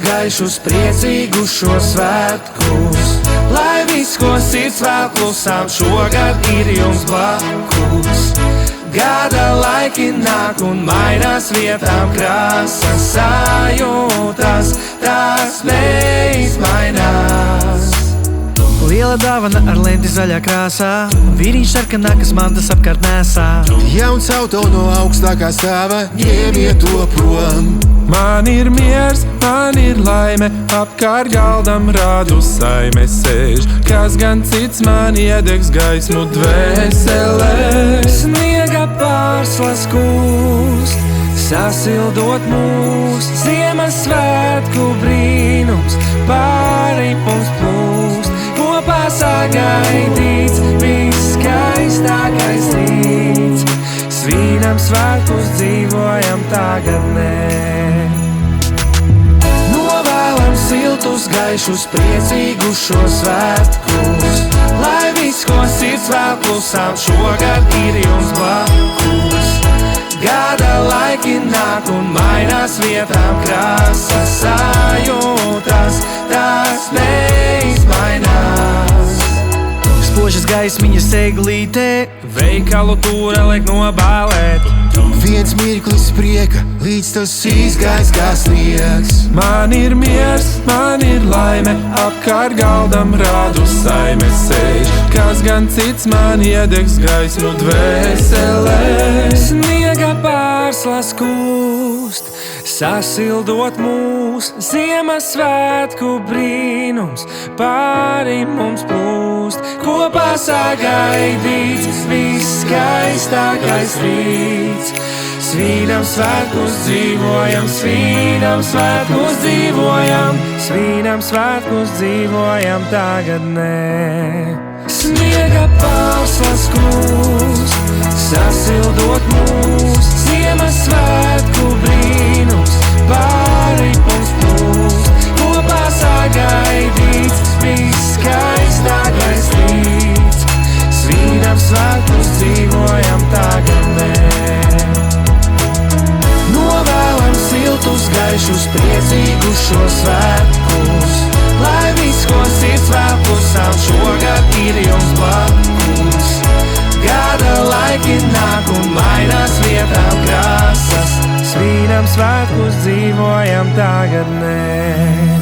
gaišus, priecīgus šo svētkus, lai viss, ko sirds vēl klusām, šogad ir jums blakus. Gada laiki nāk un mainās vietām krāsas, sajūtas, tās neizmainās. Liela dāvana ar lenti zaļā krāsā, vīriņš sarkanā, kas mantas apkārt nesā. Jauns auto no augstākā stāva, ņemiet to prom. Man ir miers, man ir laime, apkārt galdam rādu saime sēž. Kas gan cits man iedegs gaismu dvēselē. Sniega pārslas kūst, sasildot mūs, Ziemassvētku brīnums pāri mums plūst. Kopā sagaidīts viskaistākais rīts, svinam svētkus, dzīvojam tagadnē. Novēlam siltus, gaišus, priecīgus šo svētkus, lai viss, ko sirds vēl klusām, šogad ir jums blakus. Gada laiki nāk un mainās vietām krāsas, sajūtas, tās neizmainās. Spožas gaismiņas eglītē, Veikalu tūre liek nobālēt. Viens mirklis prieka, līdz tas izgais kā sniegs. Man ir miers, man ir laime, apkārt galdam rādu saime sēž. Kas gan cits man iedegs gaismu dvēselē. Sniega pārslas kūst, sasildot mūs, Ziemassvētku brīnums pāri mums plūst. Kopā sagaidīts viskaistākais rīts, svinam svētkus, dzīvojam, svinam svētkus, dzīvojam, svinam svētkus, dzīvojam tagadnē. Sniega pārslas kūst, sasildot mūs, Ziemassvētku brīnums pāri mums plūst. Kopā sagaidīts viskaistākais rīts, svinam svētkus, dzīvojam tagadnē. Novēlam siltus, gaišus, priecīgus šo svētkus, lai viss, ko sirds vēl klusām, šogad ir jums blakus. Gada laiki nāk un mainās vietām krāsas, svinam svētkus, dzīvojam tagadnē.